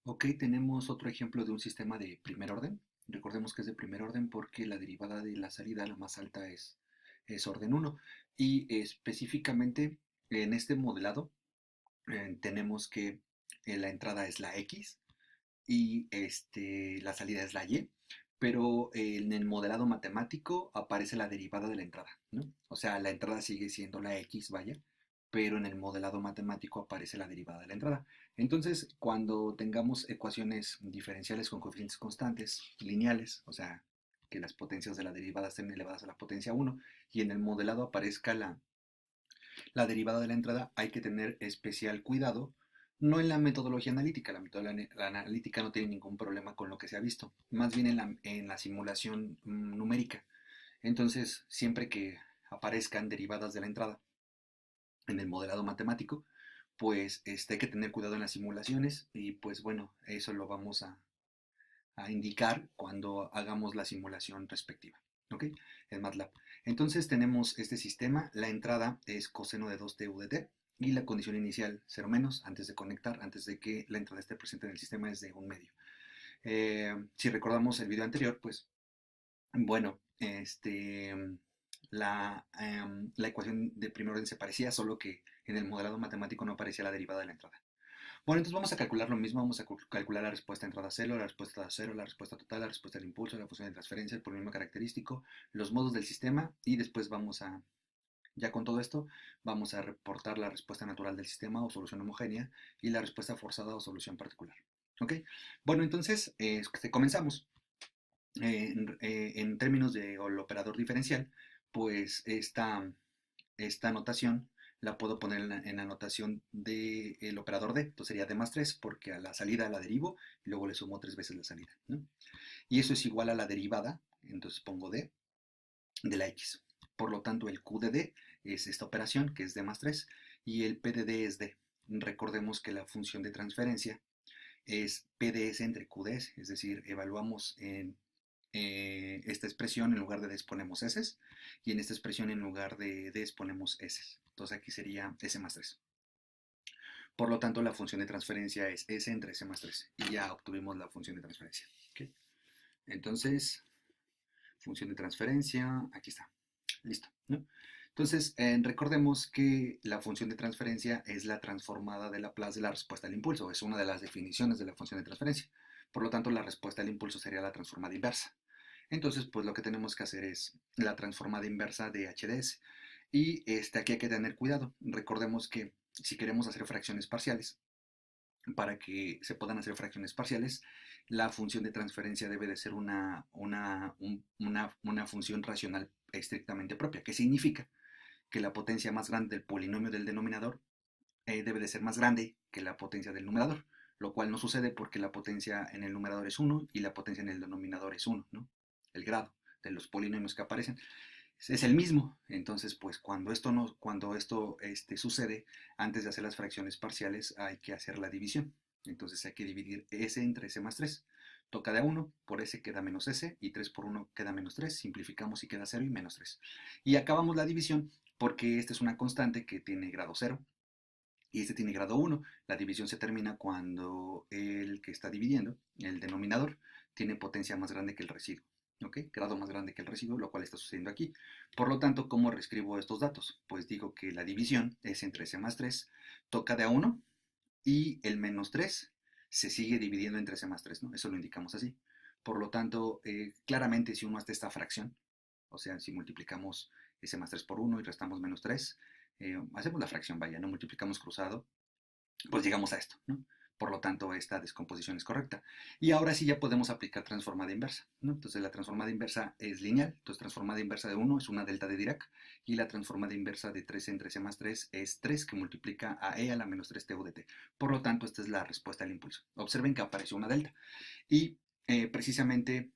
Ok, tenemos otro ejemplo de un sistema de primer orden. Recordemos que es de primer orden porque la derivada de la salida, la más alta, es orden uno. Y específicamente en este modelado tenemos que la entrada es la X y la salida es la Y, pero en el modelado matemático aparece la derivada de la entrada, ¿no? O sea, la entrada sigue siendo la X, vaya, pero en el modelado matemático aparece la derivada de la entrada. Entonces, cuando tengamos ecuaciones diferenciales con coeficientes constantes, lineales, o sea, que las potencias de la derivada estén elevadas a la potencia uno y en el modelado aparezca la derivada de la entrada, hay que tener especial cuidado, no en la metodología analítica, la metodología analítica no tiene ningún problema con lo que se ha visto, más bien en la simulación numérica. Entonces, siempre que aparezcan derivadas de la entrada en el modelado matemático, pues hay que tener cuidado en las simulaciones y pues bueno, eso lo vamos a indicar cuando hagamos la simulación respectiva. ¿Ok? En MATLAB. Entonces tenemos este sistema, la entrada es coseno de 2t u de t y la condición inicial 0 menos antes de conectar, antes de que la entrada esté presente en el sistema es de un medio. Si recordamos el video anterior, pues bueno, la ecuación de primer orden se parecía, solo que en el modelado matemático no aparecía la derivada de la entrada. Bueno, entonces vamos a calcular lo mismo, vamos a calcular la respuesta a entrada cero, la respuesta a cero, la respuesta total, la respuesta al impulso, la función de transferencia, el polinomio característico, los modos del sistema y después ya con todo esto, vamos a reportar la respuesta natural del sistema o solución homogénea y la respuesta forzada o solución particular. ¿Ok? Bueno, entonces comenzamos. En términos del operador diferencial, pues esta notación la puedo poner en la notación del operador D. Entonces sería D más 3 porque a la salida la derivo y luego le sumo 3 veces la salida, ¿no? Y eso es igual a la derivada, entonces pongo D de la X. Por lo tanto, el Q de D es esta operación, que es D más 3, y el P de D es D. Recordemos que la función de transferencia es PDS entre QDS, es decir, evaluamos en esta expresión en lugar de D ponemos S y en esta expresión en lugar de D ponemos S. Entonces aquí sería S más 3. Por lo tanto, la función de transferencia es S entre S más 3 y ya obtuvimos la función de transferencia. ¿Okay? Entonces, función de transferencia, aquí está, listo, ¿no? Entonces, recordemos que la función de transferencia es la transformada de Laplace de la respuesta al impulso, es una de las definiciones de la función de transferencia. Por lo tanto, la respuesta al impulso sería la transformada inversa. Entonces, pues lo que tenemos que hacer es la transformada inversa de HDS. Y aquí hay que tener cuidado. Recordemos que si queremos hacer fracciones parciales, para que se puedan hacer fracciones parciales, la función de transferencia debe de ser una función racional estrictamente propia. ¿Qué significa? Que la potencia más grande del polinomio del denominador debe de ser más grande que la potencia del numerador, lo cual no sucede porque la potencia en el numerador es uno y la potencia en el denominador es uno, ¿no? El grado de los polinomios que aparecen es el mismo. Entonces, pues cuando esto sucede, antes de hacer las fracciones parciales hay que hacer la división. Entonces hay que dividir S entre S más 3. Toca de a 1, por S queda menos S y 3 por 1 queda menos 3. Simplificamos y queda 0 y menos 3. Y acabamos la división porque esta es una constante que tiene grado 0 y este tiene grado 1. La división se termina cuando el que está dividiendo, el denominador, tiene potencia más grande que el residuo. ¿Ok? Grado más grande que el residuo, lo cual está sucediendo aquí. Por lo tanto, ¿cómo reescribo estos datos? Pues digo que la división es entre S más 3, toca de a 1 y el menos 3 se sigue dividiendo entre S más 3, ¿no? Eso lo indicamos así. Por lo tanto, claramente si uno hace esta fracción, o sea, si multiplicamos S más 3 por 1 y restamos menos 3, hacemos la fracción, vaya, no multiplicamos cruzado, pues llegamos a esto, ¿no? Por lo tanto, esta descomposición es correcta. Y ahora sí ya podemos aplicar transformada inversa, ¿no? Entonces la transformada inversa es lineal, entonces transformada inversa de 1 es una delta de Dirac y la transformada inversa de 3 entre C más 3 es 3 que multiplica a E a la menos 3 t u de t. Por lo tanto, esta es la respuesta al impulso. Observen que apareció una delta y precisamente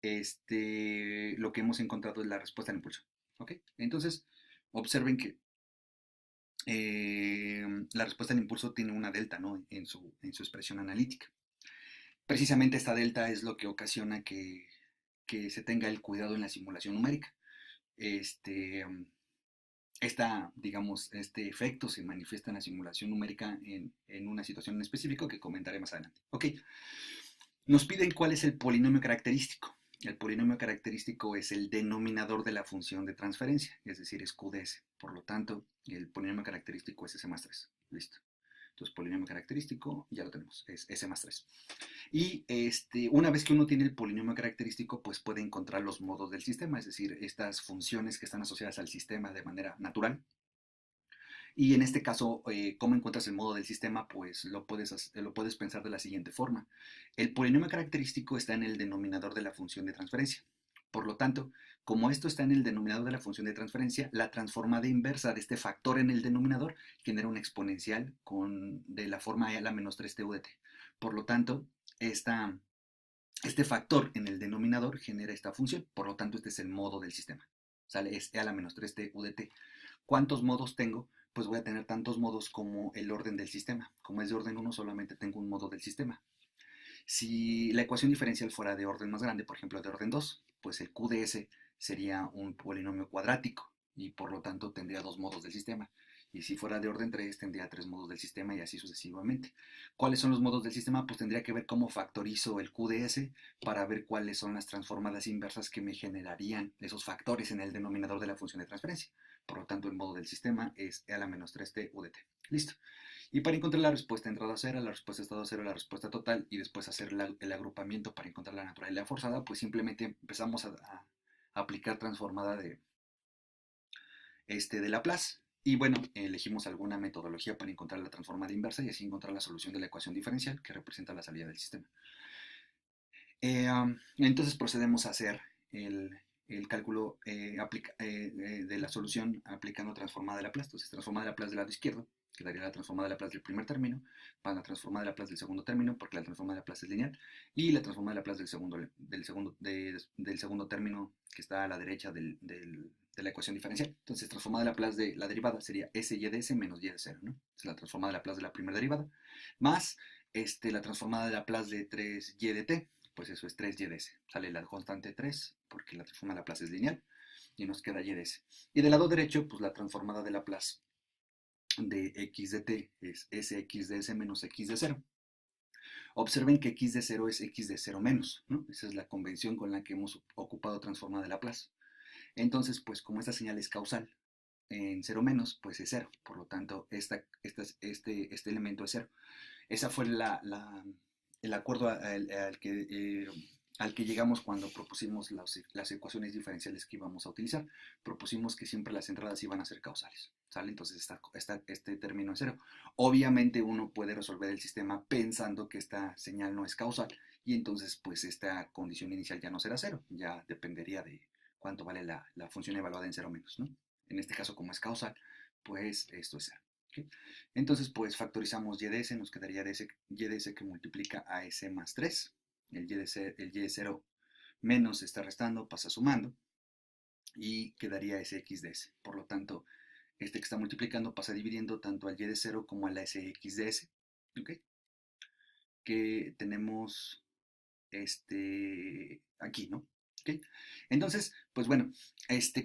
lo que hemos encontrado es la respuesta al impulso. ¿Ok? Entonces, observen que la respuesta al impulso tiene una delta, ¿no? En su expresión analítica. Precisamente esta delta es lo que ocasiona que se tenga el cuidado en la simulación numérica. Este, digamos, este efecto se manifiesta en la simulación numérica en una situación en específico que comentaré más adelante. Ok, nos piden cuál es el polinomio característico. El polinomio característico es el denominador de la función de transferencia, es decir, es QdS. Por lo tanto, el polinomio característico es S más 3. Listo. Entonces, polinomio característico, ya lo tenemos, es S más 3. Y una vez que uno tiene el polinomio característico, pues puede encontrar los modos del sistema, es decir, estas funciones que están asociadas al sistema de manera natural. Y en este caso, ¿cómo encuentras el modo del sistema? Pues lo puedes pensar de la siguiente forma. El polinomio característico está en el denominador de la función de transferencia. Por lo tanto, como esto está en el denominador de la función de transferencia, la transformada inversa de este factor en el denominador genera una exponencial de la forma e a la menos 3t u de t. Por lo tanto, este factor en el denominador genera esta función. Por lo tanto, este es el modo del sistema. ¿Sale? Es e a la menos 3t u de t. ¿Cuántos modos tengo? Pues voy a tener tantos modos como el orden del sistema. Como es de orden 1, solamente tengo un modo del sistema. Si la ecuación diferencial fuera de orden más grande, por ejemplo de orden 2, pues el QdS sería un polinomio cuadrático y por lo tanto tendría dos modos del sistema. Y si fuera de orden 3, tendría tres modos del sistema y así sucesivamente. ¿Cuáles son los modos del sistema? Pues tendría que ver cómo factorizo el QdS para ver cuáles son las transformadas inversas que me generarían esos factores en el denominador de la función de transferencia. Por lo tanto, el modo del sistema es e a la menos 3t u de t. Listo. Y para encontrar la respuesta entrada cero, la respuesta estado cero, la respuesta total y después hacer el agrupamiento para encontrar la naturalidad forzada, pues simplemente empezamos a aplicar transformada de Laplace. Y bueno, elegimos alguna metodología para encontrar la transformada inversa y así encontrar la solución de la ecuación diferencial que representa la salida del sistema. Entonces procedemos a hacer el cálculo de la solución aplicando transformada de Laplace. Entonces, transformada de Laplace del lado izquierdo, quedaría la transformada de Laplace del primer término, para la transformada de Laplace del segundo término, porque la transformada de Laplace es lineal, y la transformada de Laplace del segundo término, que está a la derecha de la ecuación diferencial. Entonces, transformada de Laplace de la derivada sería s y de s menos y de 0, ¿no? Es la transformada de Laplace de la primera derivada, más la transformada de Laplace de 3y de t, pues eso es 3y de s. Sale la constante 3, porque la transformada de Laplace es lineal, y nos queda y de s. Y del lado derecho, pues la transformada de Laplace de x de t es sx de s menos x de 0. Observen que x de 0 es x de 0 menos, ¿no? Esa es la convención con la que hemos ocupado transformada de Laplace. Entonces, pues como esta señal es causal, en 0 menos, pues es 0. Por lo tanto, este elemento es 0. Esa fue el acuerdo al que llegamos cuando propusimos las ecuaciones diferenciales que íbamos a utilizar. Propusimos que siempre las entradas iban a ser causales, ¿sale? Entonces este término es 0. Obviamente uno puede resolver el sistema pensando que esta señal no es causal y entonces pues esta condición inicial ya no será 0, ya dependería de cuánto vale la función evaluada en 0 menos, ¿no? En este caso, como es causal, pues esto es 0. ¿Okay? Entonces, pues factorizamos y de s, nos quedaría y de s que multiplica a s más 3. El y de 0 menos se está restando, pasa sumando, y quedaría sx de s. Por lo tanto, este que está multiplicando pasa dividiendo tanto al y de 0 como a la sx de s. ¿Ok? Que tenemos aquí, ¿no? ¿Okay? Entonces, pues bueno,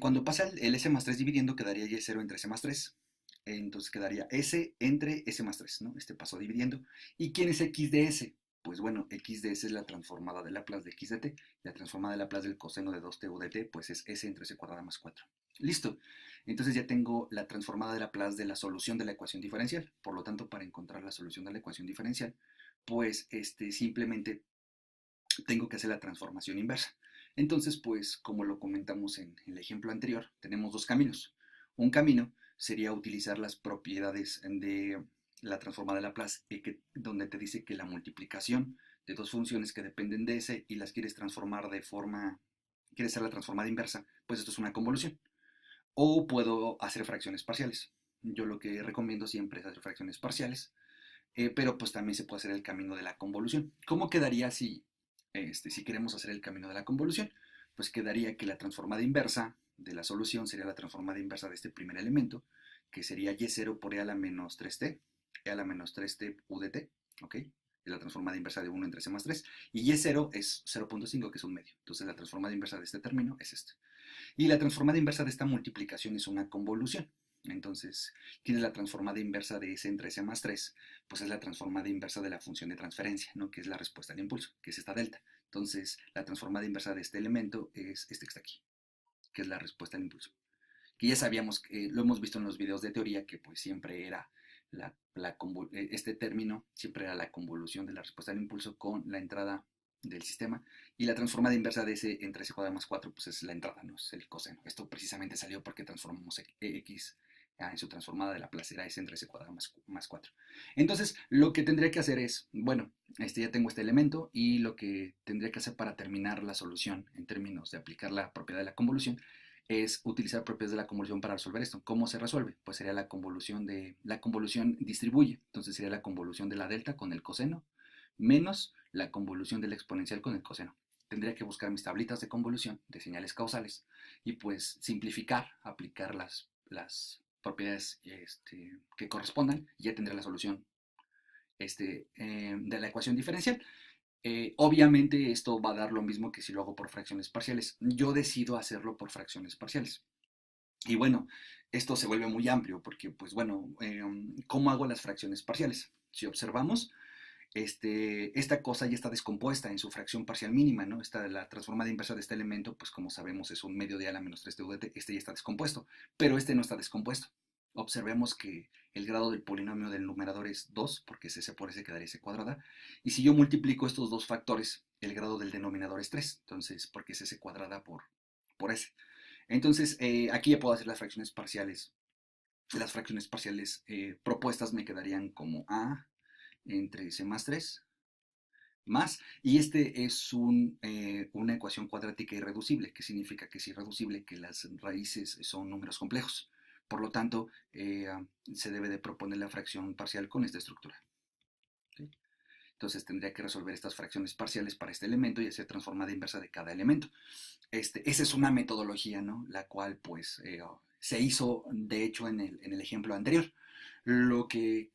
cuando pasa el s más 3 dividiendo, quedaría y de 0 entre s más 3. Entonces quedaría s entre s más 3, ¿no? Este pasó dividiendo. ¿Y quién es x de s? Pues bueno, x de s es la transformada de Laplace de x de t. La transformada de Laplace del coseno de 2t u de t, pues es s entre s cuadrada más 4. Listo. Entonces ya tengo la transformada de Laplace de la solución de la ecuación diferencial. Por lo tanto, para encontrar la solución de la ecuación diferencial, pues simplemente tengo que hacer la transformación inversa. Entonces, pues como lo comentamos en el ejemplo anterior, tenemos dos caminos. Un camino sería utilizar las propiedades de la transformada de Laplace, donde te dice que la multiplicación de dos funciones que dependen de S y las quieres transformar quieres hacer la transformada inversa, pues esto es una convolución. O puedo hacer fracciones parciales. Yo lo que recomiendo siempre es hacer fracciones parciales, pero pues también se puede hacer el camino de la convolución. ¿Cómo quedaría si queremos hacer el camino de la convolución? Pues quedaría que la transformada inversa de la solución sería la transformada inversa de este primer elemento, que sería y0 por e a la menos 3t, e a la menos 3t u de t, ¿ok? Es la transformada inversa de 1 entre c más 3, y y0 es 0.5, que es un medio. Entonces la transformada inversa de este término es este. Y la transformada inversa de esta multiplicación es una convolución. Entonces, tienes la transformada inversa de S entre S más 3, pues es la transformada inversa de la función de transferencia, ¿no? Que es la respuesta al impulso, que es esta delta. Entonces, la transformada inversa de este elemento es este que está aquí, que es la respuesta al impulso. Que ya sabíamos, que lo hemos visto en los videos de teoría, que pues siempre era este término, siempre era la convolución de la respuesta al impulso con la entrada del sistema, y la transformada inversa de S entre S cuadrado más 4, pues es la entrada, no es el coseno. Esto precisamente salió porque transformamos X en su transformada de Laplace era S entre S cuadrado más 4. Entonces, lo que tendría que hacer es, bueno, ya tengo este elemento, y lo que tendría que hacer para terminar la solución en términos de aplicar la propiedad de la convolución es utilizar propiedades de la convolución para resolver esto. ¿Cómo se resuelve? Pues sería la convolución distribuye, entonces sería la convolución de la delta con el coseno menos la convolución de la exponencial con el coseno. Tendría que buscar mis tablitas de convolución de señales causales y pues simplificar, aplicar las propiedades que correspondan, y ya tendré la solución de la ecuación diferencial. Obviamente esto va a dar lo mismo que si lo hago por fracciones parciales. Yo decido hacerlo por fracciones parciales. Y bueno, esto se vuelve muy amplio porque, pues bueno, ¿cómo hago las fracciones parciales? Si observamos, esta cosa ya está descompuesta en su fracción parcial mínima, ¿no? La transformada inversa de este elemento, pues como sabemos es un medio de a la menos 3 TVT, este ya está descompuesto, pero este no está descompuesto. Observemos que el grado del polinomio del numerador es 2, porque es S por S quedaría S cuadrada, y si yo multiplico estos dos factores, el grado del denominador es 3, entonces, porque es S cuadrada por S. Entonces, aquí ya puedo hacer las fracciones parciales. Las fracciones parciales propuestas me quedarían como A entre S más 3 más, y este es una ecuación cuadrática irreducible, que significa que es irreducible, que las raíces son números complejos. Por lo tanto, se debe de proponer la fracción parcial con esta estructura. ¿Sí? Entonces tendría que resolver estas fracciones parciales para este elemento y hacer transformada inversa de cada elemento. Esa es una metodología, ¿no? La cual pues se hizo de hecho en el ejemplo anterior. Lo que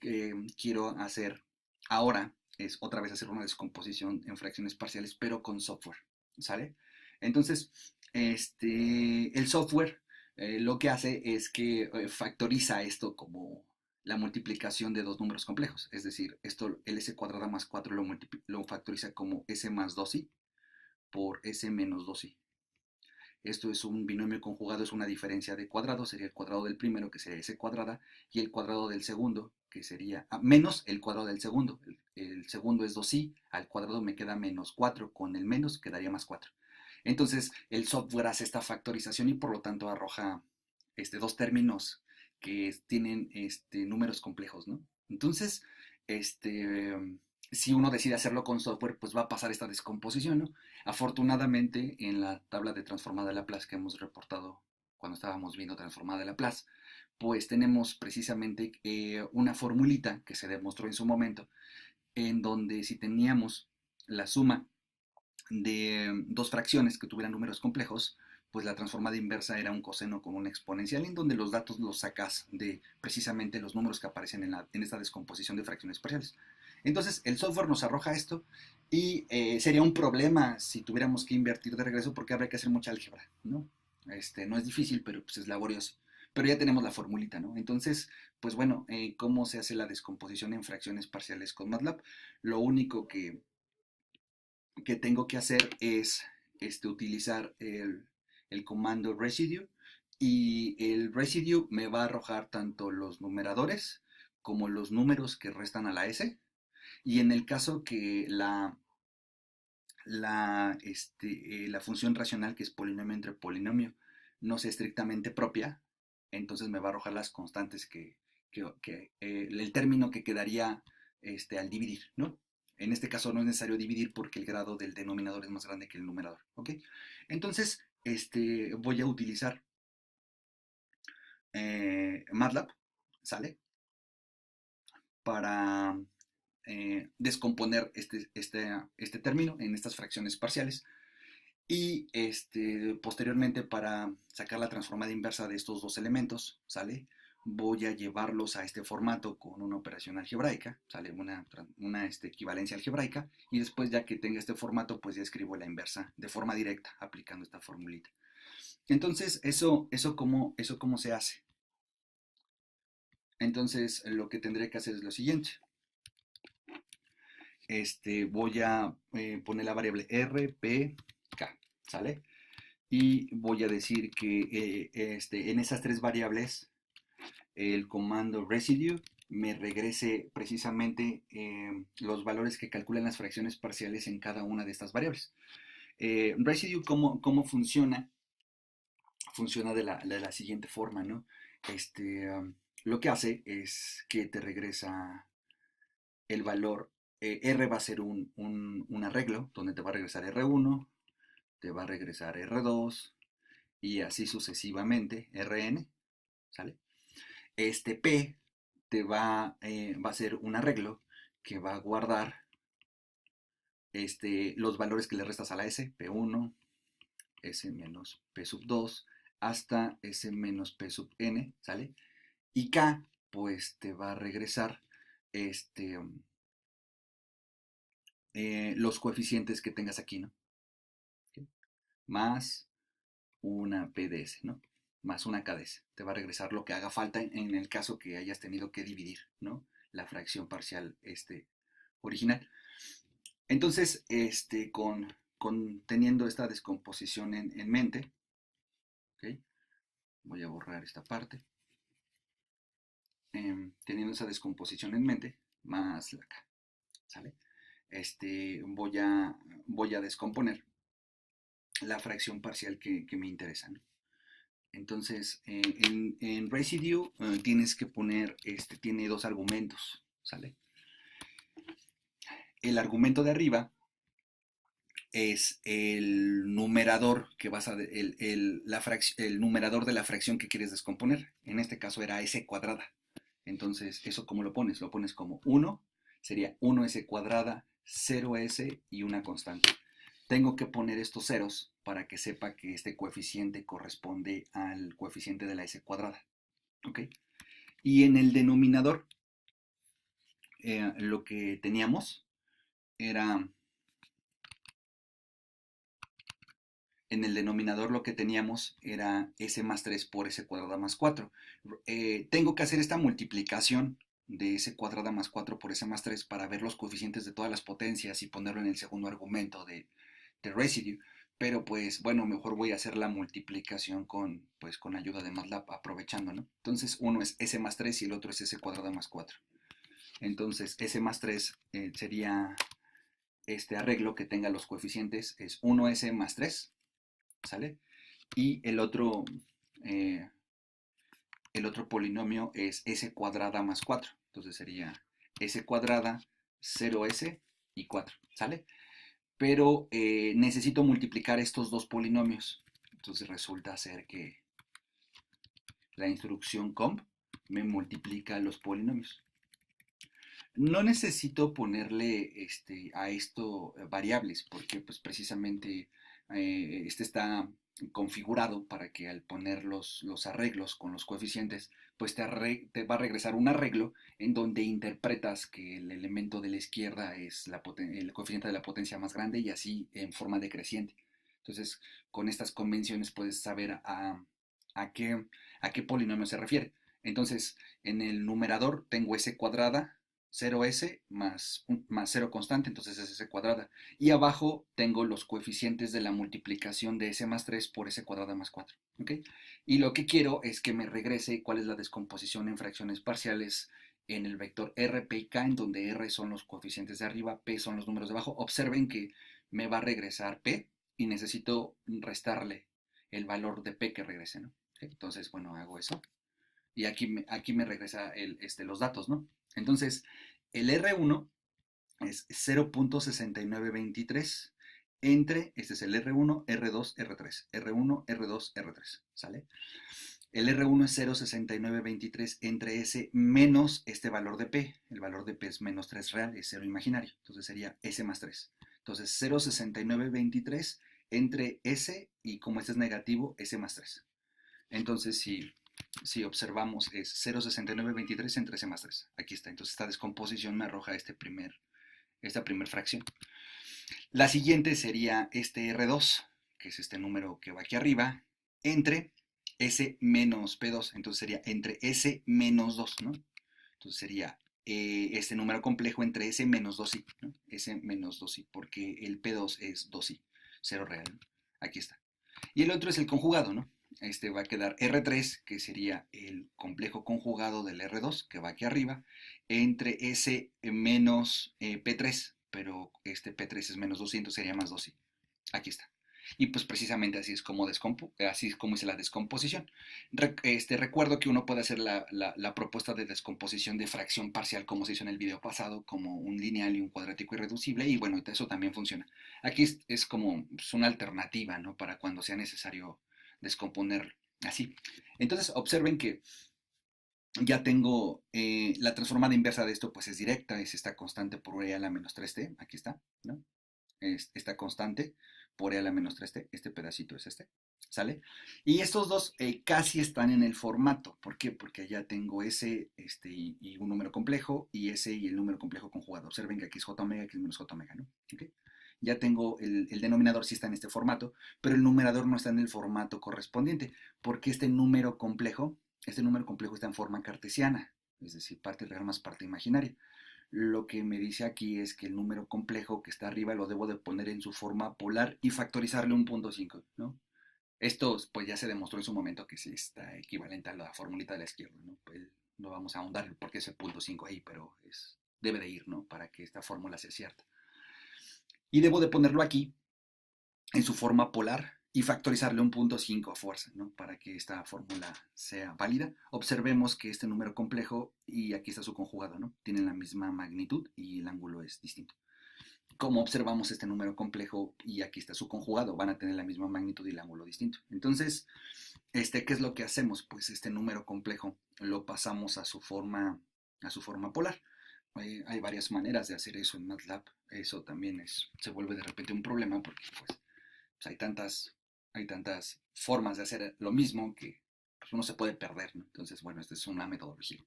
quiero hacer ahora es otra vez hacer una descomposición en fracciones parciales, pero con software, ¿sale? Entonces, el software lo que hace es que factoriza esto como la multiplicación de dos números complejos. Es decir, esto, el s cuadrada más 4 lo factoriza como s más 2i por s menos 2i. Esto es un binomio conjugado, es una diferencia de cuadrados, sería el cuadrado del primero, que sería s cuadrada, y el cuadrado del segundo, que sería menos el cuadrado del segundo. El segundo es 2i, al cuadrado me queda menos 4, con el menos quedaría más 4. Entonces el software hace esta factorización y por lo tanto arroja dos términos que tienen números complejos, ¿no? Entonces, si uno decide hacerlo con software, pues va a pasar esta descomposición, ¿no? Afortunadamente, en la tabla de transformada de Laplace que hemos reportado cuando estábamos viendo transformada de Laplace, pues tenemos precisamente una formulita que se demostró en su momento, en donde si teníamos la suma de dos fracciones que tuvieran números complejos, pues la transformada inversa era un coseno con una exponencial, en donde los datos los sacas de precisamente los números que aparecen en esta descomposición de fracciones parciales. Entonces el software nos arroja esto, y sería un problema si tuviéramos que invertir de regreso porque habría que hacer mucha álgebra, ¿no? No es difícil, pero pues es laborioso. Pero ya tenemos la formulita, ¿no? Entonces, pues bueno, ¿cómo se hace la descomposición en fracciones parciales con MATLAB? Lo único que tengo que hacer es utilizar el comando residue, y el residue me va a arrojar tanto los numeradores como los números que restan a la S, y en el caso que la función racional, que es polinomio entre polinomio, no sea estrictamente propia, entonces me va a arrojar las constantes el término que quedaría al dividir, ¿no? En este caso no es necesario dividir porque el grado del denominador es más grande que el numerador, ¿ok? Entonces, voy a utilizar MATLAB, ¿sale? Para descomponer este término en estas fracciones parciales, y posteriormente para sacar la transformada inversa de estos dos elementos, ¿sale? Voy a llevarlos a este formato con una operación algebraica, ¿sale? Una equivalencia algebraica, y después ya que tenga este formato, pues ya escribo la inversa de forma directa aplicando esta formulita. Entonces, ¿eso cómo se hace? Entonces, lo que tendré que hacer es lo siguiente. Voy a poner la variable r, p, k, ¿sale? Y voy a decir que en esas tres variables el comando residue me regrese precisamente los valores que calculan las fracciones parciales en cada una de estas variables. Residue, ¿cómo funciona? Funciona de la siguiente forma, ¿no? Lo que hace es que te regresa el valor, R va a ser un arreglo, donde te va a regresar R1, te va a regresar R2, y así sucesivamente, Rn, ¿sale? P va a ser un arreglo que va a guardar los valores que le restas a la S, P1, S menos P sub 2, hasta S menos P sub n, ¿sale? Y K, pues te va a regresar los coeficientes que tengas aquí, ¿no? ¿Okay? Más una PDS, ¿no? Más una KDS. Te va a regresar lo que haga falta en el caso que hayas tenido que dividir, ¿no? La fracción parcial original. Entonces, teniendo esta descomposición en mente, ¿okay? Voy a borrar esta parte. Teniendo esa descomposición en mente, más la K, ¿sale? Voy a descomponer la fracción parcial que me interesa, ¿no? Entonces, en residue tienes que poner, tiene dos argumentos, ¿sale? El argumento de arriba es el numerador que vas a, el numerador de la fracción que quieres descomponer. En este caso era S cuadrada. Entonces, ¿eso cómo lo pones? Lo pones como 1, sería 1S cuadrada, 0S y una constante. Tengo que poner estos ceros para que sepa que este coeficiente corresponde al coeficiente de la S cuadrada. ¿Ok? Y en el denominador, lo que teníamos era... En el denominador lo que teníamos era S más 3 por S cuadrada más 4. Tengo que hacer esta multiplicación de S cuadrada más 4 por S más 3 para ver los coeficientes de todas las potencias y ponerlo en el segundo argumento de residue. Pero pues bueno, mejor voy a hacer la multiplicación con ayuda de MATLAB, aprovechando, ¿no? Entonces uno es S más 3 y el otro es S cuadrada más 4. Entonces S más 3 sería este arreglo que tenga los coeficientes, es 1S más 3, ¿sale? Y el otro polinomio es S cuadrada más 4. Entonces sería S cuadrada, 0S y 4, ¿sale? Pero necesito multiplicar estos dos polinomios. Entonces resulta ser que la instrucción comp me multiplica los polinomios. No necesito ponerle a esto variables, porque pues precisamente este está configurado para que al poner los arreglos con los coeficientes, pues te va a regresar un arreglo en donde interpretas que el elemento de la izquierda es el coeficiente de la potencia más grande y así en forma decreciente. Entonces, con estas convenciones puedes saber a qué polinomio se refiere. Entonces, en el numerador tengo S cuadrada 0S más 0 constante, entonces es S cuadrada. Y abajo tengo los coeficientes de la multiplicación de S más 3 por S cuadrada más 4. ¿Okay? Y lo que quiero es que me regrese cuál es la descomposición en fracciones parciales en el vector R, P y K, en donde R son los coeficientes de arriba, P son los números de abajo. Observen que me va a regresar P y necesito restarle el valor de P que regrese, ¿no? ¿Okay? Entonces, bueno, hago eso. Y aquí me regresa los datos, ¿no? Entonces, el R1 es 0.6923 entre, este es el R1, R2, R3, R1, R2, R3, ¿sale? El R1 es 0.6923 entre S menos este valor de P. El valor de P es menos 3 real, es 0 imaginario. Entonces sería S más 3. Entonces 0.6923 entre S y como este es negativo, S más 3. Entonces si observamos es 0.6923 entre S más 3. Aquí está. Entonces esta descomposición me arroja esta primer fracción. La siguiente sería este R2, que es este número que va aquí arriba, entre S menos P2, entonces sería entre S menos 2, ¿no? Entonces sería este número complejo entre S menos 2i, ¿no? S menos 2i, porque el P2 es 2i, cero real, ¿no? Aquí está. Y el otro es el conjugado, ¿no? Este va a quedar R3, que sería el complejo conjugado del R2, que va aquí arriba, entre S menos P3, pero este P3 es menos 200, sería más 2i. Aquí está. Y pues precisamente así es como hice la descomposición. Recuerdo que uno puede hacer la propuesta de descomposición de fracción parcial como se hizo en el video pasado, como un lineal y un cuadrático irreducible, y bueno, eso también funciona. Aquí es como pues, una alternativa, ¿no? Para cuando sea necesario descomponerlo. Así. Entonces observen que ya tengo la transformada inversa de esto, pues es directa, es esta constante por e a la menos 3t, aquí está, ¿no? Es esta constante por e a la menos 3t, este pedacito es este, ¿sale? Y estos dos casi están en el formato, ¿por qué? Porque ya tengo ese y un número complejo, y ese y el número complejo conjugado. Observen que aquí es j omega, aquí es menos j omega, ¿no? ¿Okay? Ya tengo el denominador, sí está en este formato, pero el numerador no está en el formato correspondiente, porque este número complejo está en forma cartesiana, es decir, parte real más parte imaginaria. Lo que me dice aquí es que el número complejo que está arriba lo debo de poner en su forma polar y factorizarle un punto 5, ¿no? Esto pues ya se demostró en su momento que sí está equivalente a la formulita de la izquierda, ¿no? Pues no vamos a ahondar porque es el punto 5 ahí, pero debe de ir, ¿no? Para que esta fórmula sea cierta. Y debo de ponerlo aquí en su forma polar y factorizarle un punto 5 a fuerza, ¿no? Para que esta fórmula sea válida. Observemos que este número complejo, y aquí está su conjugado, ¿no? Tienen la misma magnitud y el ángulo es distinto. Como observamos este número complejo y aquí está su conjugado, van a tener la misma magnitud y el ángulo distinto. Entonces, ¿qué es lo que hacemos? Pues este número complejo lo pasamos a su forma polar. Hay varias maneras de hacer eso en MATLAB. Eso también se vuelve de repente un problema porque pues hay tantas formas de hacer lo mismo que pues, uno se puede perder, ¿no? Entonces, bueno, esta es una metodología.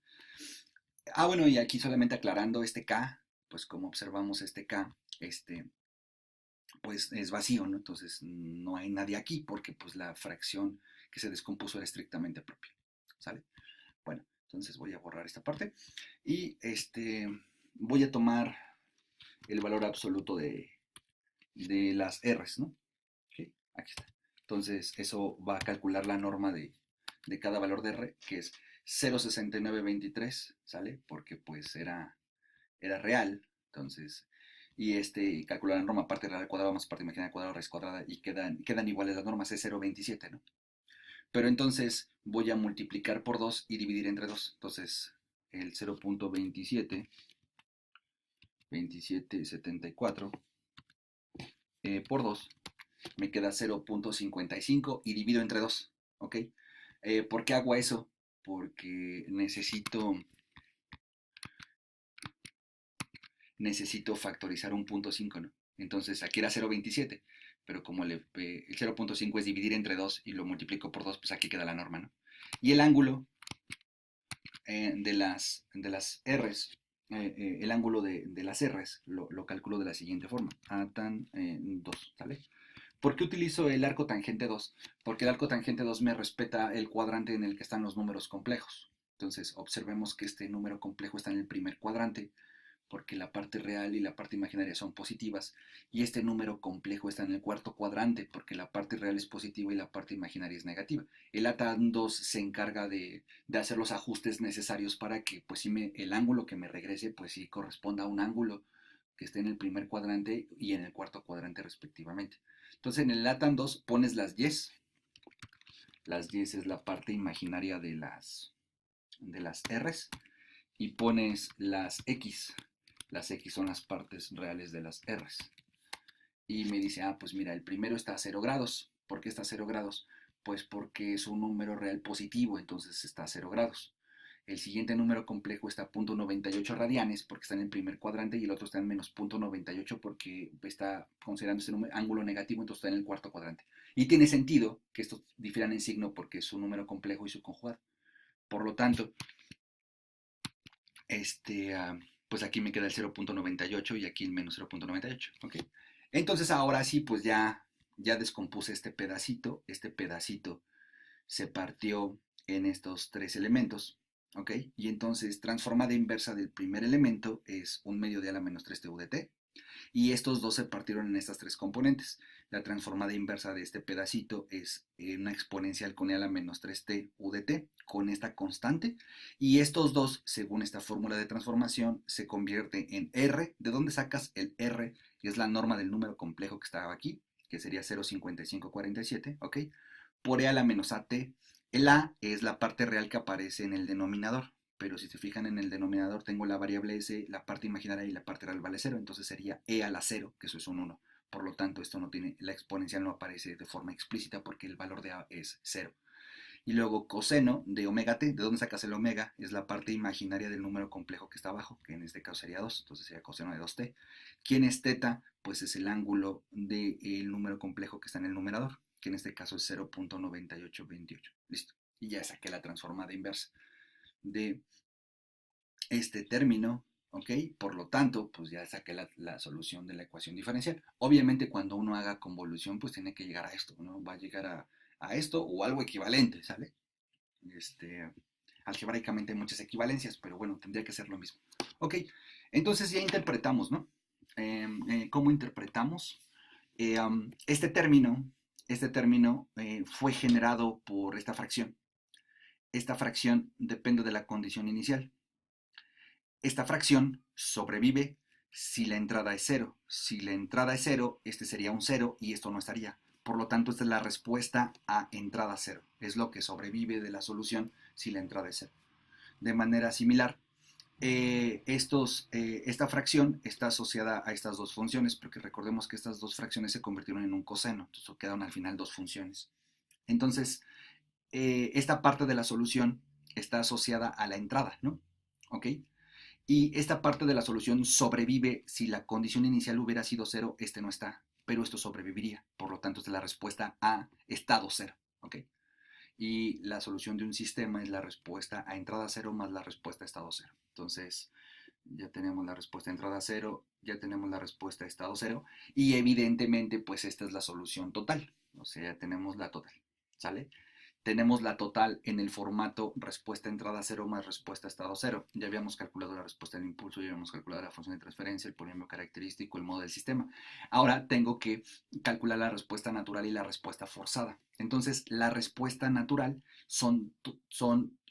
Bueno, y aquí solamente aclarando este K, pues como observamos este K, pues es vacío, ¿no? Entonces no hay nadie aquí porque pues la fracción que se descompuso era estrictamente propia, ¿sale? Bueno, entonces voy a borrar esta parte y voy a tomar el valor absoluto de las R's, ¿no? ¿Okay? Aquí está. Entonces eso va a calcular la norma de cada valor de R, que es 0,6923, ¿sale? Porque pues era real, entonces, y calcular la norma parte real al cuadrado más parte imaginaria al cuadrado raíz cuadrada, y quedan iguales las normas, es 0,27, ¿no? Pero entonces voy a multiplicar por 2 y dividir entre 2, entonces el 0,27, 2774 por 2 me queda 0,55 y divido entre 2, ¿ok? ¿Por qué hago eso? Porque necesito factorizar un punto 5, ¿no? Entonces aquí era 0,27, pero como el 0,5 es dividir entre 2 y lo multiplico por 2, pues aquí queda la norma, ¿no? Y el ángulo de las R's, el ángulo de las R's lo calculo de la siguiente forma, a tan 2, ¿sale? ¿Por qué utilizo el arco tangente 2? Porque el arco tangente 2 me respeta el cuadrante en el que están los números complejos. Entonces observemos que este número complejo está en el primer cuadrante, porque la parte real y la parte imaginaria son positivas, y este número complejo está en el cuarto cuadrante, porque la parte real es positiva y la parte imaginaria es negativa. El ATAN 2 se encarga de hacer los ajustes necesarios para que pues, el ángulo que me regrese pues sí corresponda a un ángulo que esté en el primer cuadrante y en el cuarto cuadrante respectivamente. Entonces en el ATAN 2 pones las yes. Las yes es la parte imaginaria de las R's, y pones las X. Las X son las partes reales de las R's. Y me dice, pues mira, el primero está a 0 grados. ¿Por qué está a 0 grados? Pues porque es un número real positivo, entonces está a 0 grados. El siguiente número complejo está a 0,98 radianes porque está en el primer cuadrante, y el otro está en menos 0,98 porque está considerando este ángulo negativo, entonces está en el cuarto cuadrante. Y tiene sentido que estos difieran en signo porque es un número complejo y su conjugado. Por lo tanto, pues aquí me queda el 0,98 y aquí el menos 0,98, ¿ok? Entonces ahora sí, pues ya descompuse este pedacito se partió en estos tres elementos, ¿ok? Y entonces transformada inversa del primer elemento es 1 medio de a la menos 3t u de t, y estos dos se partieron en estas tres componentes. La transformada inversa de este pedacito es una exponencial con e a la menos 3t u de t con esta constante, y estos dos, según esta fórmula de transformación, se convierte en r. ¿De dónde sacas el r? Que es la norma del número complejo que estaba aquí, que sería 0,5547, ¿ok? Por e a la menos at. El a es la parte real que aparece en el denominador, pero si se fijan en el denominador tengo la variable s, la parte imaginaria y la parte real vale 0, entonces sería e a la 0, que eso es un 1. Por lo tanto, esto no tiene, la exponencial no aparece de forma explícita porque el valor de a es 0. Y luego coseno de omega t, ¿de dónde sacas el omega? Es la parte imaginaria del número complejo que está abajo, que en este caso sería 2, entonces sería coseno de 2t. ¿Quién es teta? Pues es el ángulo del número complejo que está en el numerador, que en este caso es 0,9828. Listo. Y ya saqué la transformada inversa de este término, ¿ok? Por lo tanto, pues ya saqué la solución de la ecuación diferencial. Obviamente cuando uno haga convolución, pues tiene que llegar a esto, ¿no? Va a llegar a esto o algo equivalente, ¿sale? Algebraicamente hay muchas equivalencias, pero bueno, tendría que ser lo mismo. Ok, entonces ya interpretamos, ¿no? ¿Cómo interpretamos? Este término fue generado por esta fracción. Esta fracción depende de la condición inicial. Esta fracción sobrevive si la entrada es 0. Si la entrada es 0, este sería un 0 y esto no estaría. Por lo tanto, esta es la respuesta a entrada 0. Es lo que sobrevive de la solución si la entrada es 0. De manera similar, esta fracción está asociada a estas dos funciones, porque recordemos que estas dos fracciones se convirtieron en un coseno, entonces quedaron al final dos funciones. Entonces, esta parte de la solución está asociada a la entrada, ¿no? ¿Ok? Y esta parte de la solución sobrevive si la condición inicial hubiera sido 0, este no está, pero esto sobreviviría. Por lo tanto, esta es la respuesta a estado 0. ¿Ok? Y la solución de un sistema es la respuesta a entrada 0 más la respuesta a estado 0. Entonces, ya tenemos la respuesta a entrada 0, ya tenemos la respuesta a estado 0, y evidentemente, pues esta es la solución total. O sea, ya tenemos la total. ¿Sale? Tenemos la total en el formato respuesta entrada 0 más respuesta estado 0. Ya habíamos calculado la respuesta del impulso, ya habíamos calculado la función de transferencia, el polinomio característico, el modo del sistema. Ahora tengo que calcular la respuesta natural y la respuesta forzada. Entonces, la respuesta natural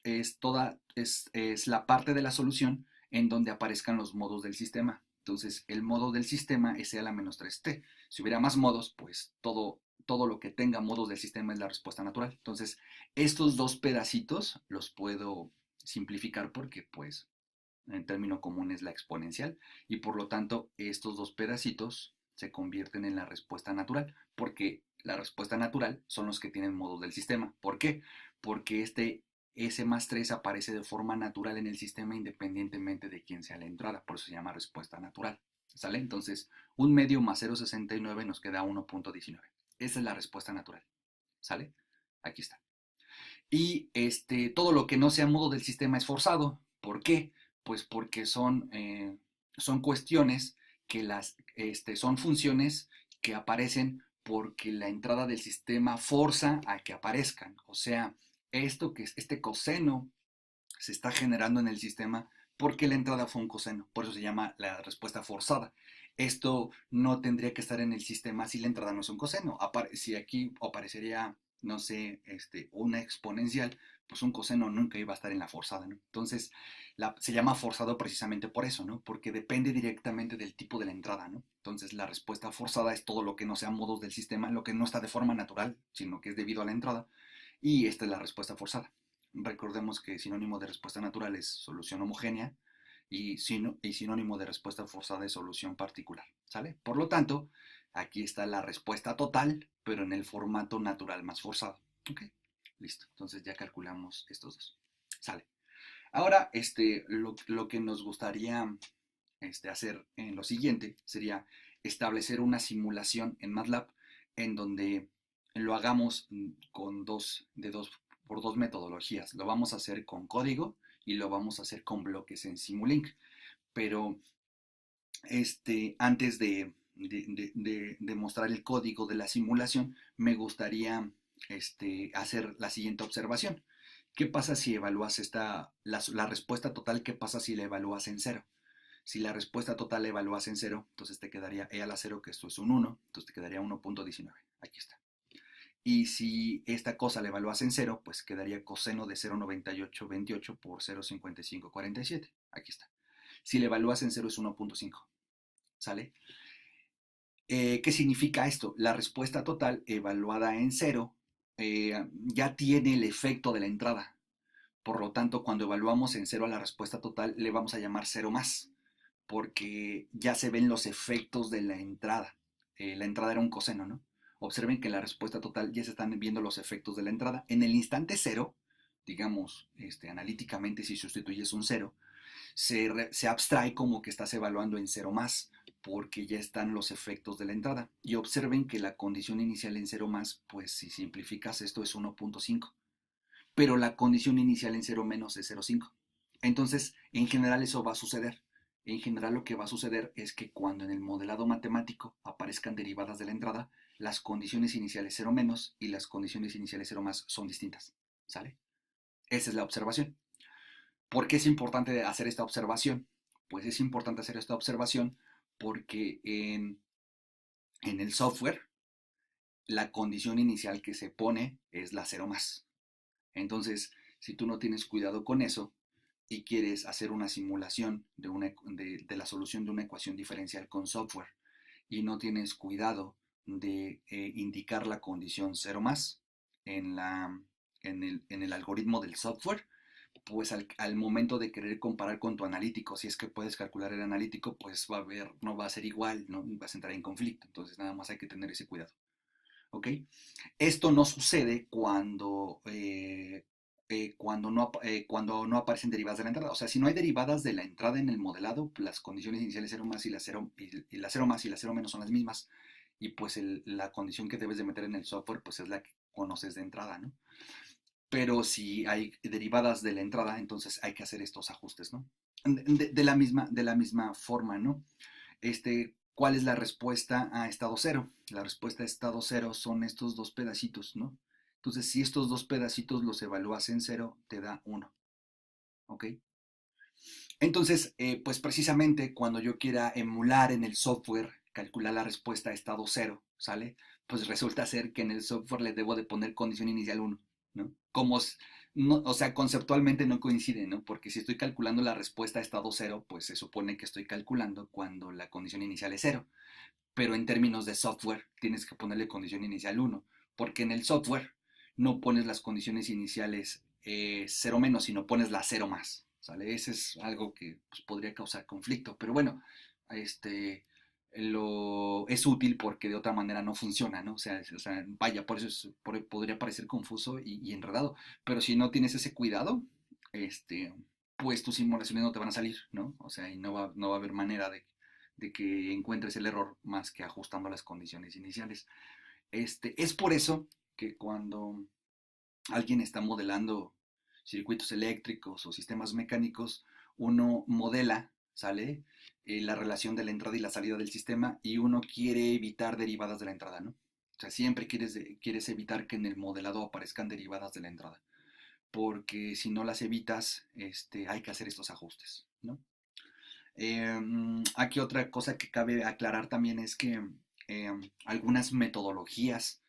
es la parte de la solución en donde aparezcan los modos del sistema. Entonces, el modo del sistema es e a la menos 3t. Si hubiera más modos, pues todo lo que tenga modos del sistema es la respuesta natural. Entonces, estos dos pedacitos los puedo simplificar porque, pues, en término común es la exponencial, y por lo tanto, estos dos pedacitos se convierten en la respuesta natural, porque la respuesta natural son los que tienen modos del sistema. ¿Por qué? Porque este S más 3 aparece de forma natural en el sistema independientemente de quién sea la entrada, por eso se llama respuesta natural. ¿Sale? Entonces, 1 medio más 0,69 nos queda 1,19. Esa es la respuesta natural. ¿Sale? Aquí está. Y todo lo que no sea modo del sistema es forzado. ¿Por qué? Pues porque son cuestiones que son funciones que aparecen porque la entrada del sistema forza a que aparezcan. O sea, este coseno se está generando en el sistema porque la entrada fue un coseno. Por eso se llama la respuesta forzada. Esto no tendría que estar en el sistema si la entrada no es un coseno. Si aquí aparecería, no sé, una exponencial, pues un coseno nunca iba a estar en la forzada, ¿no? Entonces, se llama forzado precisamente por eso, ¿no? Porque depende directamente del tipo de la entrada, ¿no? Entonces, la respuesta forzada es todo lo que no sea modos del sistema, lo que no está de forma natural, sino que es debido a la entrada. Y esta es la respuesta forzada. Recordemos que sinónimo de respuesta natural es solución homogénea y sinónimo de respuesta forzada es solución particular. ¿Sale? Por lo tanto, aquí está la respuesta total, pero en el formato natural más forzado. ¿Ok? Listo. Entonces ya calculamos estos dos. ¿Sale? Ahora, lo que nos gustaría hacer en lo siguiente sería establecer una simulación en MATLAB en donde lo hagamos por dos metodologías. Lo vamos a hacer con código y lo vamos a hacer con bloques en Simulink. Pero antes de mostrar el código de la simulación, me gustaría hacer la siguiente observación. ¿Qué pasa si evalúas la respuesta total? ¿Qué pasa si la evalúas en cero? Si la respuesta total la evalúas en cero, entonces te quedaría e a la cero, que esto es un 1, entonces te quedaría 1.19. Aquí está. Y si esta cosa la evalúas en cero, pues quedaría coseno de 0.9828 por 0.5547. Aquí está. Si la evalúas en cero es 1.5. ¿Sale? ¿Qué significa esto? La respuesta total evaluada en cero ya tiene el efecto de la entrada. Por lo tanto, cuando evaluamos en cero a la respuesta total, le vamos a llamar cero más, porque ya se ven los efectos de la entrada. La entrada era un coseno, ¿no? Observen que en la respuesta total ya se están viendo los efectos de la entrada. En el instante cero, digamos, analíticamente, si sustituyes un cero, se abstrae como que estás evaluando en cero más, porque ya están los efectos de la entrada. Y observen que la condición inicial en cero más, pues si simplificas esto es 1.5, pero la condición inicial en cero menos es 0.5. Entonces, en general eso va a suceder. En general lo que va a suceder es que cuando en el modelado matemático aparezcan derivadas de la entrada, las condiciones iniciales cero menos y las condiciones iniciales cero más son distintas. ¿Sale? Esa es la observación. ¿Por qué es importante hacer esta observación? Pues es importante hacer esta observación porque en el software la condición inicial que se pone es la cero más. Entonces, si tú no tienes cuidado con eso y quieres hacer una simulación de la solución de una ecuación diferencial con software y no tienes cuidado de indicar la condición cero más en, en el algoritmo del software, pues al momento de querer comparar con tu analítico, si es que puedes calcular el analítico, pues no va a ser igual, ¿no? Vas a entrar en conflicto. Entonces nada más hay que tener ese cuidado. ¿Ok? Esto no sucede cuando no aparecen derivadas de la entrada. O sea, si no hay derivadas de la entrada en el modelado, las condiciones iniciales cero más y la cero más y la cero menos son las mismas. Y pues la condición que debes de meter en el software, pues es la que conoces de entrada, ¿no? Pero si hay derivadas de la entrada, entonces hay que hacer estos ajustes, ¿no? De la misma forma, ¿no? ¿Cuál es la respuesta a estado cero? La respuesta a estado cero son estos dos pedacitos, ¿no? Entonces, si estos dos pedacitos los evalúas en cero, te da 1, ¿ok? Entonces, pues precisamente cuando yo quiera emular en el software, calcular la respuesta a estado cero, ¿sale? Pues resulta ser que en el software le debo de poner condición inicial 1, ¿no? No, o sea, conceptualmente no coincide, ¿no? Porque si estoy calculando la respuesta a estado cero, pues se supone que estoy calculando cuando la condición inicial es cero. Pero en términos de software tienes que ponerle condición inicial 1, porque en el software no pones las condiciones iniciales 0 menos, sino pones la 0 más, ¿sale? Ese es algo que pues, podría causar conflicto, pero bueno, es útil porque de otra manera no funciona, ¿no? O sea vaya, por eso podría parecer confuso y enredado, pero si no tienes ese cuidado, pues tus simulaciones no te van a salir, ¿no? O sea, y no va a haber manera de que encuentres el error más que ajustando las condiciones iniciales. Es por eso que cuando alguien está modelando circuitos eléctricos o sistemas mecánicos, uno modela, ¿sale? La relación de la entrada y la salida del sistema y uno quiere evitar derivadas de la entrada, ¿no? O sea, siempre quieres evitar que en el modelado aparezcan derivadas de la entrada, porque si no las evitas, hay que hacer estos ajustes, ¿no? Aquí otra cosa que cabe aclarar también es que algunas metodologías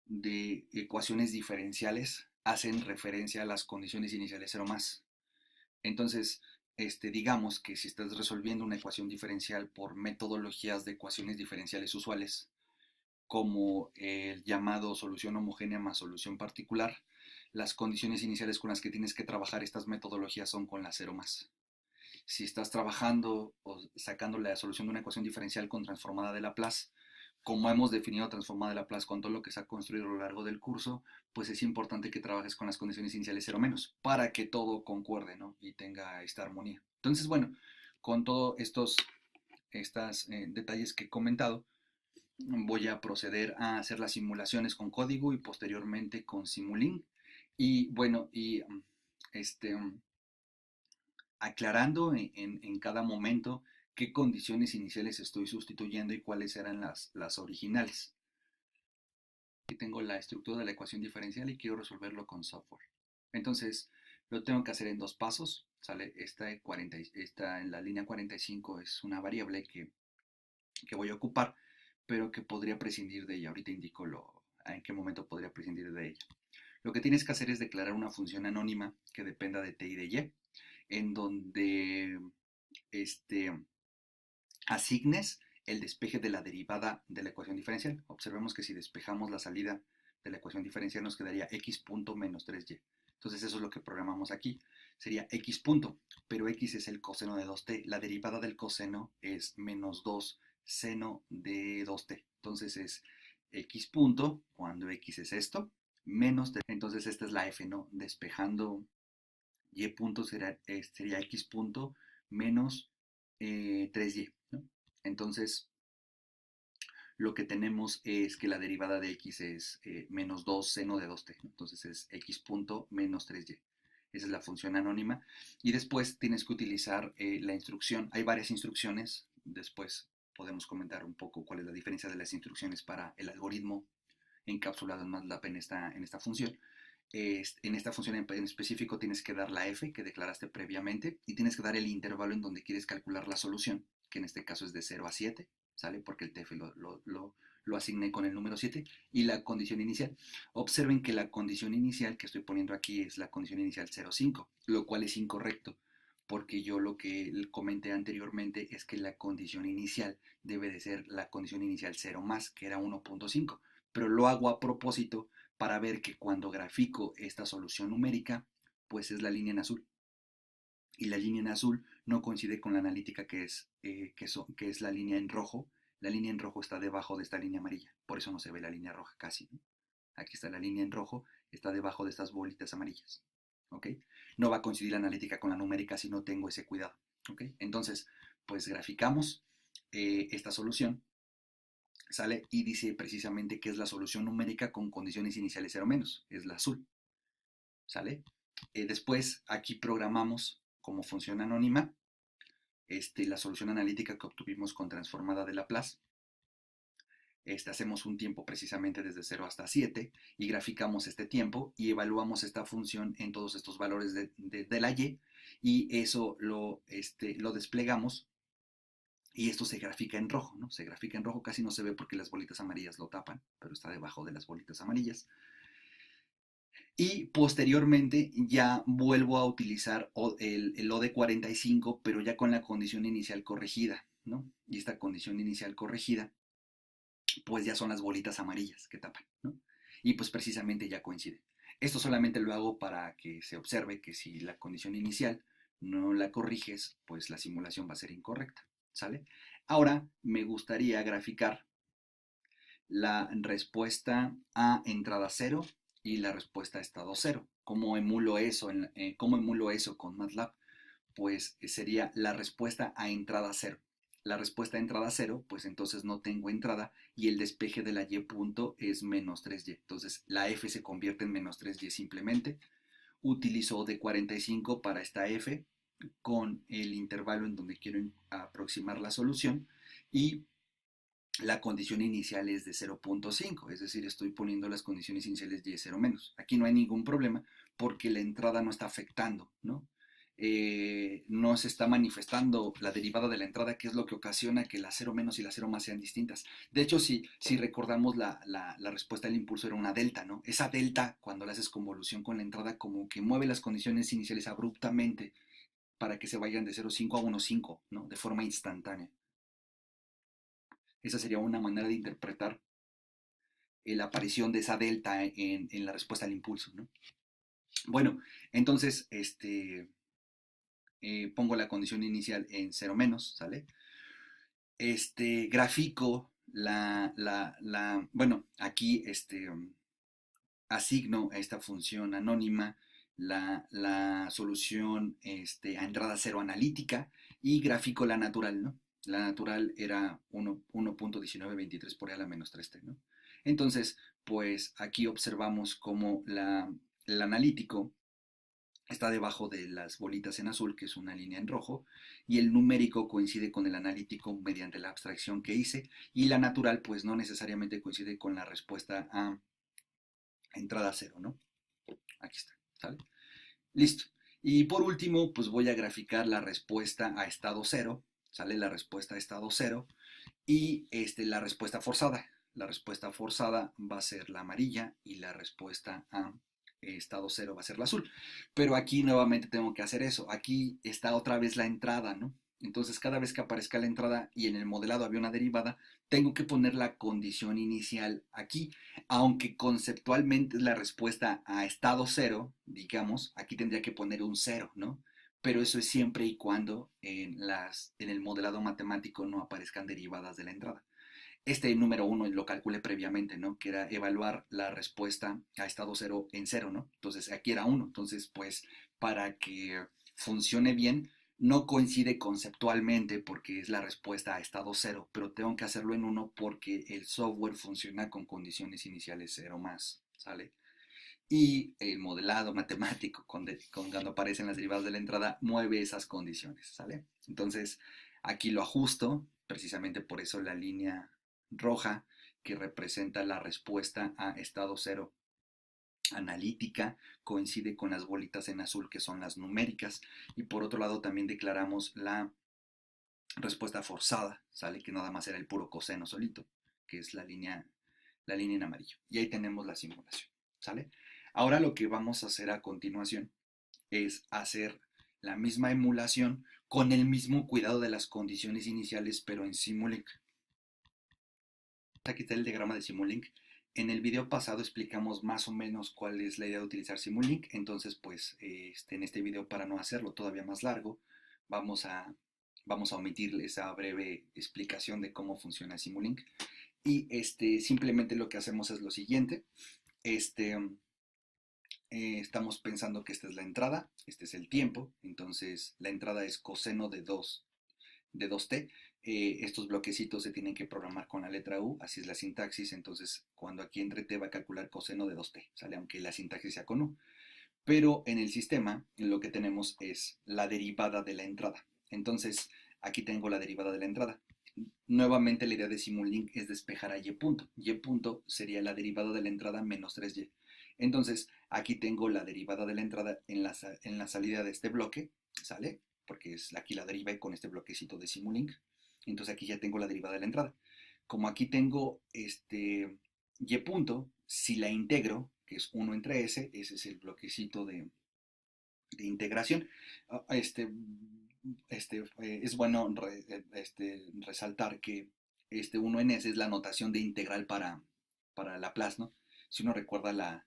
de ecuaciones diferenciales hacen referencia a las condiciones iniciales cero más. Entonces, digamos que si estás resolviendo una ecuación diferencial por metodologías de ecuaciones diferenciales usuales, como el llamado solución homogénea más solución particular, las condiciones iniciales con las que tienes que trabajar estas metodologías son con la cero más. Si estás trabajando o sacando la solución de una ecuación diferencial con transformada de Laplace, como hemos definido transformada de Laplace con todo lo que se ha construido a lo largo del curso, pues es importante que trabajes con las condiciones iniciales cero menos para que todo concuerde, ¿no? Y tenga esta armonía. Entonces, bueno, con todos estos detalles que he comentado, voy a proceder a hacer las simulaciones con código y posteriormente con Simulink. Y bueno, este, aclarando en cada momento qué condiciones iniciales estoy sustituyendo y cuáles eran las originales. Aquí tengo la estructura de la ecuación diferencial y quiero resolverlo con software. Entonces, lo tengo que hacer en dos pasos. ¿Sale? Esta en la línea 45 es una variable que voy a ocupar, pero que podría prescindir de ella. Ahorita indico en qué momento podría prescindir de ella. Lo que tienes que hacer es declarar una función anónima que dependa de t y de y, en donde asignes el despeje de la derivada de la ecuación diferencial. Observemos que si despejamos la salida de la ecuación diferencial nos quedaría x punto menos 3y. Entonces eso es lo que programamos aquí. Sería x punto, pero x es el coseno de 2t. La derivada del coseno es menos 2 seno de 2t. Entonces es x punto, cuando x es esto, menos 3. Entonces esta es la f, ¿no? Despejando y punto sería x punto menos 3y, ¿no? Entonces, lo que tenemos es que la derivada de x es menos 2 seno de 2t. Entonces es x punto menos 3y. Esa es la función anónima. Y después tienes que utilizar la instrucción. Hay varias instrucciones. Después podemos comentar un poco cuál es la diferencia de las instrucciones para el algoritmo encapsulado en MATLAB en esta función. En esta función en específico tienes que dar la f que declaraste previamente y tienes que dar el intervalo en donde quieres calcular la solución, que en este caso es de 0 a 7, ¿sale? Porque el tf lo asigné con el número 7 y la condición inicial. Observen que la condición inicial que estoy poniendo aquí es la condición inicial 0,5, lo cual es incorrecto, porque yo lo que comenté anteriormente es que la condición inicial debe de ser la condición inicial 0 más, que era 1,5, pero lo hago a propósito para ver que cuando grafico esta solución numérica, pues es la línea en azul. Y la línea en azul no coincide con la analítica que es la línea en rojo. La línea en rojo está debajo de esta línea amarilla, por eso no se ve la línea roja casi, ¿no? Aquí está la línea en rojo, está debajo de estas bolitas amarillas, ¿ok? No va a coincidir la analítica con la numérica si no tengo ese cuidado, ¿ok? Entonces, pues graficamos esta solución, ¿sale? Y dice precisamente que es la solución numérica con condiciones iniciales 0 menos, es la azul, ¿sale? Después aquí programamos como función anónima la solución analítica que obtuvimos con transformada de Laplace. Hacemos un tiempo precisamente desde 0 hasta 7 y graficamos este tiempo y evaluamos esta función en todos estos valores de la y eso lo desplegamos. Y esto se grafica en rojo, ¿no? Se grafica en rojo, casi no se ve porque las bolitas amarillas lo tapan, pero está debajo de las bolitas amarillas. Y posteriormente ya vuelvo a utilizar el OD45, pero ya con la condición inicial corregida, ¿no? Y esta condición inicial corregida, pues ya son las bolitas amarillas que tapan, ¿no? Y pues precisamente ya coincide. Esto solamente lo hago para que se observe que si la condición inicial no la corriges, pues la simulación va a ser incorrecta, ¿sale? Ahora me gustaría graficar la respuesta a entrada 0 y la respuesta a estado 0. ¿Cómo emulo eso con MATLAB? Pues sería la respuesta a entrada 0. La respuesta a entrada 0, pues entonces no tengo entrada y el despeje de la y punto es menos 3y. Entonces la f se convierte en menos 3y simplemente. Utilizo de 45 para esta f con el intervalo en donde quiero aproximar la solución y la condición inicial es de 0,5, es decir, estoy poniendo las condiciones iniciales de 0 menos. Aquí no hay ningún problema porque la entrada no está afectando, ¿no? No se está manifestando la derivada de la entrada, que es lo que ocasiona que la 0 menos y la 0 más sean distintas. De hecho, si recordamos, la respuesta del impulso era una delta, ¿no? Esa delta, cuando la haces convolución con la entrada, como que mueve las condiciones iniciales abruptamente para que se vayan de 0,5 a 1,5, ¿no? De forma instantánea. Esa sería una manera de interpretar la aparición de esa delta en la respuesta al impulso, ¿no? Bueno, entonces pongo la condición inicial en 0 menos, ¿sale? Grafico bueno, aquí asigno a esta función anónima la solución a entrada 0 analítica y grafico la natural, ¿no? La natural era 1.1923 por a la menos 3t, ¿no? Entonces, pues aquí observamos cómo el analítico está debajo de las bolitas en azul, que es una línea en rojo, y el numérico coincide con el analítico mediante la abstracción que hice, y la natural pues no necesariamente coincide con la respuesta a entrada 0, ¿no? Aquí está, ¿sale? Listo. Y por último, pues voy a graficar la respuesta a estado 0, ¿sale? La respuesta a estado 0 y la respuesta forzada. La respuesta forzada va a ser la amarilla y la respuesta a estado 0 va a ser la azul. Pero aquí nuevamente tengo que hacer eso. Aquí está otra vez la entrada, ¿no? Entonces cada vez que aparezca la entrada y en el modelado había una derivada, tengo que poner la condición inicial aquí. Aunque conceptualmente es la respuesta a estado 0, digamos, aquí tendría que poner un 0, ¿no? Pero eso es siempre y cuando en el modelado matemático no aparezcan derivadas de la entrada. Este número 1 lo calculé previamente, ¿no? Que era evaluar la respuesta a estado 0 en 0, ¿no? Entonces aquí era 1. Entonces, pues, para que funcione bien, no coincide conceptualmente porque es la respuesta a estado 0, pero tengo que hacerlo en 1 porque el software funciona con condiciones iniciales 0 más, ¿sale? Y el modelado matemático, cuando aparecen las derivadas de la entrada, mueve esas condiciones, ¿sale? Entonces, aquí lo ajusto, precisamente por eso la línea roja que representa la respuesta a estado 0 analítica coincide con las bolitas en azul que son las numéricas, y por otro lado también declaramos la respuesta forzada, ¿sale? Que nada más era el puro coseno solito, que es la línea en amarillo. Y ahí tenemos la simulación, ¿sale? Ahora lo que vamos a hacer a continuación es hacer la misma emulación con el mismo cuidado de las condiciones iniciales, pero en Simulink. Aquí está el diagrama de Simulink. En el video pasado explicamos más o menos cuál es la idea de utilizar Simulink, entonces pues en este video, para no hacerlo todavía más largo, vamos a, vamos a omitir esa breve explicación de cómo funciona Simulink. Y simplemente lo que hacemos es lo siguiente. Estamos pensando que esta es la entrada, este es el tiempo, entonces la entrada es coseno de 2t. Estos bloquecitos se tienen que programar con la letra U, así es la sintaxis, entonces cuando aquí entre t va a calcular coseno de 2t, ¿sale? Aunque la sintaxis sea con U. Pero en el sistema lo que tenemos es la derivada de la entrada. Entonces aquí tengo la derivada de la entrada. Nuevamente la idea de Simulink es despejar a y punto. Y punto sería la derivada de la entrada menos 3y. Entonces aquí tengo la derivada de la entrada en la salida de este bloque, ¿sale? Porque aquí la derivé con este bloquecito de Simulink. Entonces aquí ya tengo la derivada de la entrada. Como aquí tengo y punto, si la integro, que es 1 entre s, ese es el bloquecito de integración. Es bueno resaltar que 1 en s es la notación de integral para Laplace, ¿no? Si uno recuerda la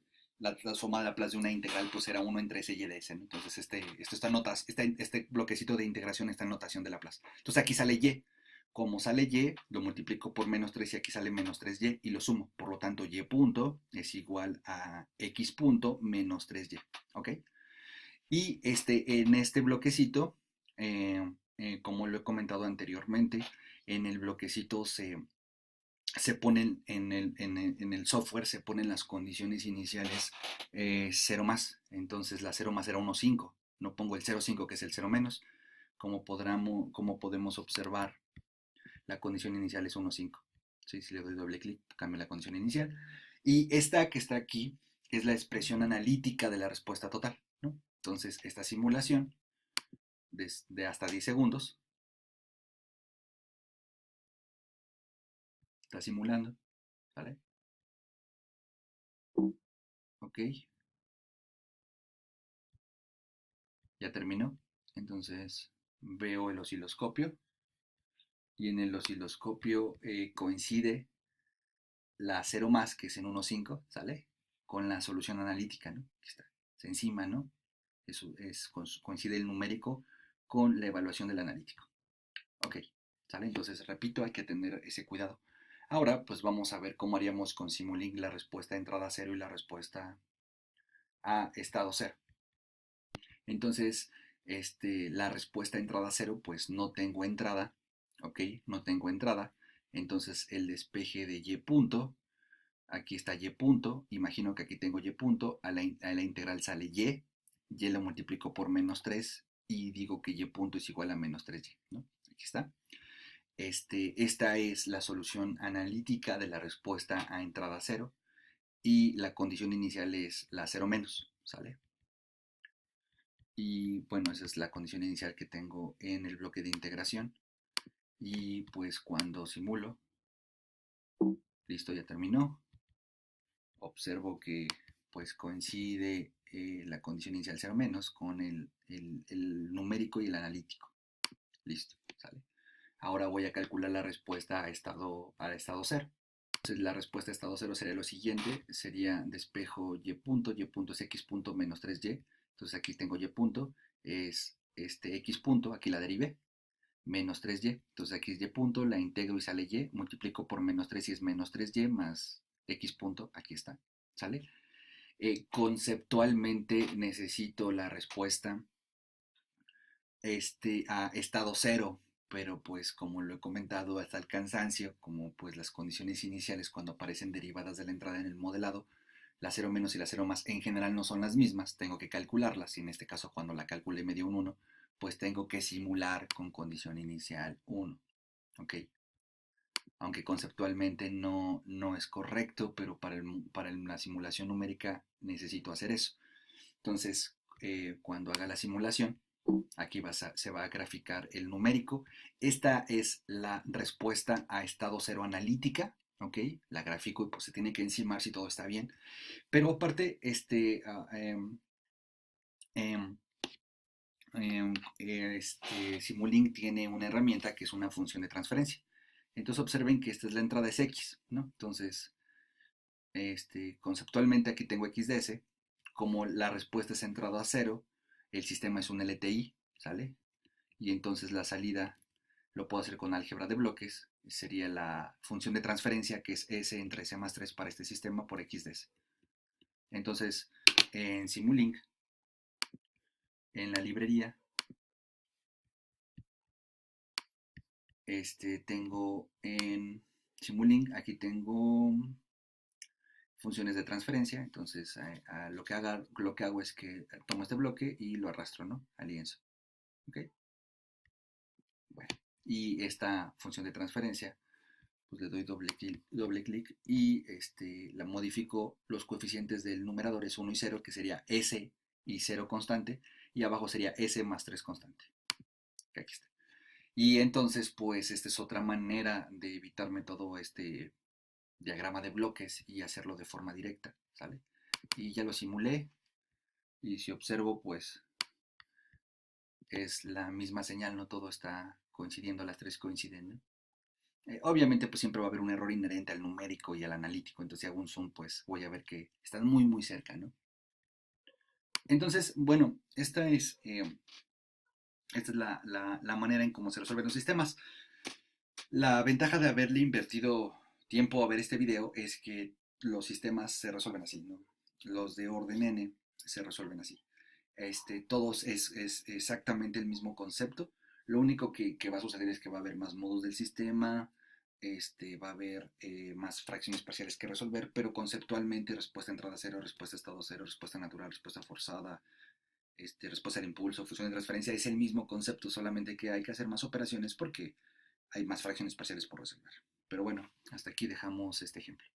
transformada de Laplace de una integral, pues era 1 entre s y de s, ¿no? Entonces este bloquecito de integración está en notación de Laplace. Entonces aquí sale y. Como sale y, lo multiplico por menos 3 y aquí sale menos 3y y lo sumo. Por lo tanto, y punto es igual a x punto menos 3y. ¿Ok? Y en este bloquecito, como lo he comentado anteriormente, en el bloquecito se ponen en el software, se ponen las condiciones iniciales 0 más. Entonces la 0 más era 1,5. No pongo el 0,5 que es el 0 menos. Como podemos observar, la condición inicial es 1,5. ¿Sí? Si le doy doble clic, cambia la condición inicial. Y esta que está aquí es la expresión analítica de la respuesta total, ¿no? Entonces, esta simulación de hasta 10 segundos está simulando, ¿vale? Ok, ya terminó. Entonces, veo el osciloscopio y en el osciloscopio coincide la 0 más, que es en 1,5, ¿sale? Con la solución analítica, ¿no? Aquí está, encima, ¿no? Eso coincide el numérico con la evaluación del analítico. Ok, ¿sale? Entonces, repito, hay que tener ese cuidado. Ahora, pues vamos a ver cómo haríamos con Simulink la respuesta a entrada 0 y la respuesta a estado 0. Entonces, la respuesta a entrada 0, pues no tengo entrada, ¿ok? No tengo entrada. Entonces, el despeje de y punto, aquí está y punto, imagino que aquí tengo y punto, a la integral sale y lo multiplico por menos 3 y digo que y punto es igual a menos 3y, ¿no? Aquí está. Esta es la solución analítica de la respuesta a entrada 0. y la condición inicial es la 0 menos, ¿sale? Y bueno, esa es la condición inicial que tengo en el bloque de integración. Y pues cuando simulo, listo, ya terminó. Observo que pues coincide la condición inicial 0 menos con el numérico y el analítico. Listo, ¿sale? Ahora voy a calcular la respuesta a estado 0. Entonces la respuesta a estado 0 sería lo siguiente, sería despejo y punto es x punto menos 3y. Entonces aquí tengo y punto, es este x punto, aquí la derivé, menos 3y. Entonces aquí es y punto, la integro y sale y, multiplico por menos 3 y es menos 3y más x punto, aquí está, ¿sale? Conceptualmente necesito la respuesta a estado cero, pero pues como lo he comentado hasta el cansancio, como pues las condiciones iniciales cuando aparecen derivadas de la entrada en el modelado, la 0 menos y la 0 más en general no son las mismas, tengo que calcularlas, y en este caso cuando la calcule me dio un 1, pues tengo que simular con condición inicial 1, ¿ok? Aunque conceptualmente no es correcto, pero para la simulación numérica necesito hacer eso. Entonces, cuando haga la simulación, aquí se va a graficar el numérico. Esta es la respuesta a estado cero analítica, ¿ok? La grafico y pues se tiene que encimar si todo está bien. Pero aparte, Simulink tiene una herramienta que es una función de transferencia. Entonces observen que esta es la entrada es x, ¿no? Entonces, conceptualmente aquí tengo x de s, como la respuesta es entrada a 0, el sistema es un LTI, ¿sale? Y entonces la salida lo puedo hacer con álgebra de bloques, sería la función de transferencia que es s entre s más 3 para este sistema por x de s. Entonces, en Simulink, en la librería, tengo en Simulink, aquí tengo funciones de transferencia, entonces lo que hago es que tomo este bloque y lo arrastro, ¿no? Al lienzo. ¿Ok? Bueno, y esta función de transferencia, pues le doy doble clic y la modifico los coeficientes del numerador es 1 y 0, que sería s y 0 constante, y abajo sería s más 3 constante. Que aquí está. Y entonces, pues, esta es otra manera de evitarme todo este diagrama de bloques y hacerlo de forma directa, ¿sale? Y ya lo simulé, y si observo, pues, es la misma señal, no todo está coincidiendo, las tres coinciden, ¿no? Obviamente, pues siempre va a haber un error inherente al numérico y al analítico, entonces si hago un zoom, pues voy a ver que están muy, muy cerca, ¿no? Entonces, bueno, esta es la manera en cómo se resuelven los sistemas. La ventaja de haberle invertido tiempo a ver este video es que los sistemas se resuelven así, ¿no? Los de orden n se resuelven así. Todos es exactamente el mismo concepto. Lo único que va a suceder es que va a haber más modos del sistema, va a haber más fracciones parciales que resolver, pero conceptualmente respuesta a entrada cero, respuesta a estado cero, respuesta natural, respuesta forzada, respuesta al impulso, fusión de transferencia, es el mismo concepto, solamente que hay que hacer más operaciones porque hay más fracciones parciales por resolver. Pero bueno, hasta aquí dejamos este ejemplo.